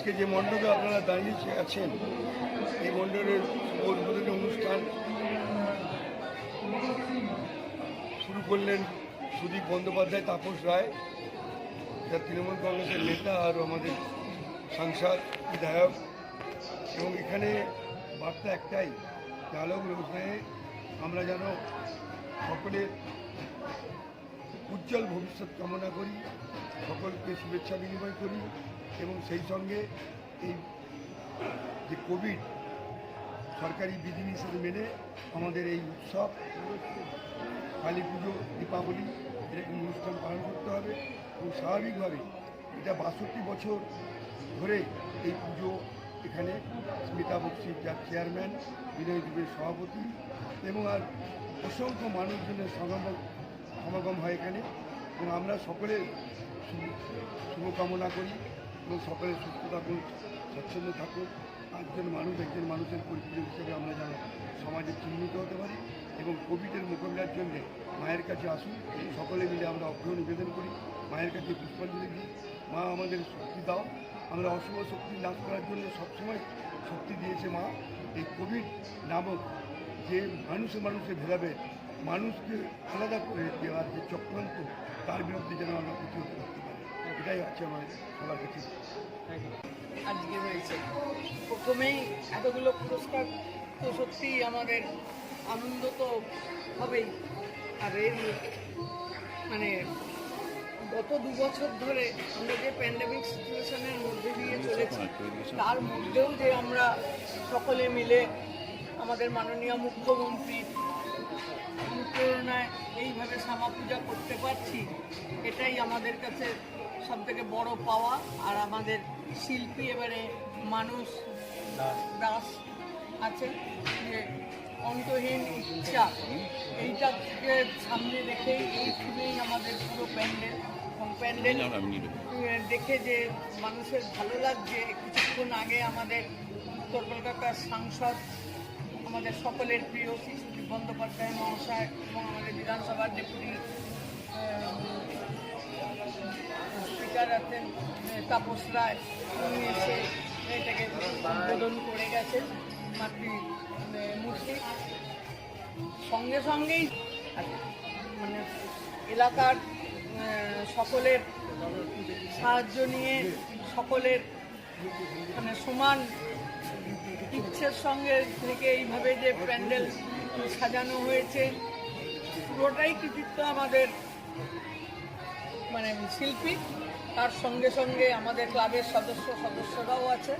আজকে যে মণ্ডপে আপনারা দাঁড়িয়ে আছেন এই মণ্ডপের উদ্বোধনী অনুষ্ঠান শুরু করলেন সুদীপ বন্দ্যোপাধ্যায়, তাপস রায়, যা তৃণমূল কংগ্রেসের নেতা আর আমাদের সাংসদ বিধায়ক। এবং এখানে বার্তা একটাই, ডায়লগ অনুষ্ঠানে আমরা যেন সকলের উজ্জ্বল ভবিষ্যৎ কামনা করি, সকলকে শুভেচ্ছা বিনিময় করি এবং সেই সঙ্গে এই যে কোভিড সরকারি বিধিনিষেধ মেনে আমাদের এই উৎসব কালী পুজো, দীপাবলি এরকম অনুষ্ঠান পালন করতে হবে। এবং স্বাভাবিকভাবে এটা 62 বছর ধরে এই পুজো এখানে স্মিতা বক্সি যার চেয়ারম্যান, বিনয় দুবের সভাপতি এবং আর অসংখ্য মানুষজনের সমাগম হয় এখানে। এবং আমরা সকলে শুভকামনা করি এবং সকলের সুস্থ থাকুন, স্বচ্ছন্দ থাকুন। একজন মানুষের পরিচয় হিসেবে আমরা যেন সমাজে চিহ্নিত হতে পারি এবং কোভিডের মোকাবিলার জন্যে মায়ের কাছে আসুন। সকলে মিলে আমরা অগ্রহ নিবেদন করি, মায়ের কাছে পুষ্পাঞ্জলি দিই। মা আমাদের শক্তি দাও, আমরা অশুভ শক্তি নাশ করার জন্য সবসময় শক্তি দিয়েছে মা। এই কোভিড নামক যে মানুষে ভেদাভেদ, মানুষকে আলাদা করে দেওয়ার যে চক্রান্ত, তার বিরুদ্ধে যেন আমরা প্রতিহত করতে পারি, এটাই আছে আমাদের সবার কাছে। আজকে হয়েছে প্রথমেই এতগুলো পুরস্কার, তো সত্যিই আমাদের আনন্দ তো হবেই। আর এর মানে গত 2 বছর ধরে আমরা যে প্যান্ডেমিক সিচুয়েশনের মধ্যে দিয়ে চলেছি, তার মধ্যেও যে আমরা সকলে মিলে আমাদের মাননীয় মুখ্যমন্ত্রীর অনুপ্রেরণায় এইভাবে শ্যামা পূজা করতে পারছি, এটাই আমাদের কাছে সবথেকে বড় পাওয়া। আর আমাদের শিল্পী এবারে মানুষ দাস আছে, যে অন্তহীন ইচ্ছা, এইটাকে সামনে রেখেই এই শুনেই আমাদের পুরো প্যান্ডেল। এবং প্যান্ডেল দেখে যে মানুষের ভালো লাগছে। কিছুক্ষণ আগে আমাদের উত্তর কলকাতার সাংসদ, আমাদের সকলের প্রিয় সুদীপ বন্দ্যোপাধ্যায় মহাশয় এবং আমাদের বিধানসভার ডেপুটি স্পিকার আছেন তাপস রায়, উনি এসে এটাকে উদ্বোধন করে গেছেন মাতৃমূর্তি। সঙ্গে সঙ্গেই মানে এলাকার সকলের সাহায্য নিয়ে, সকলের মানে সমান ইচ্ছের সঙ্গে থেকে এইভাবে যে প্যান্ডেল সাজানো হয়েছে, পুরোটাই কৃতিত্ব আমাদের মানে শিল্পী। তার সঙ্গে সঙ্গে আমাদের ক্লাবের সদস্যরাও আছে।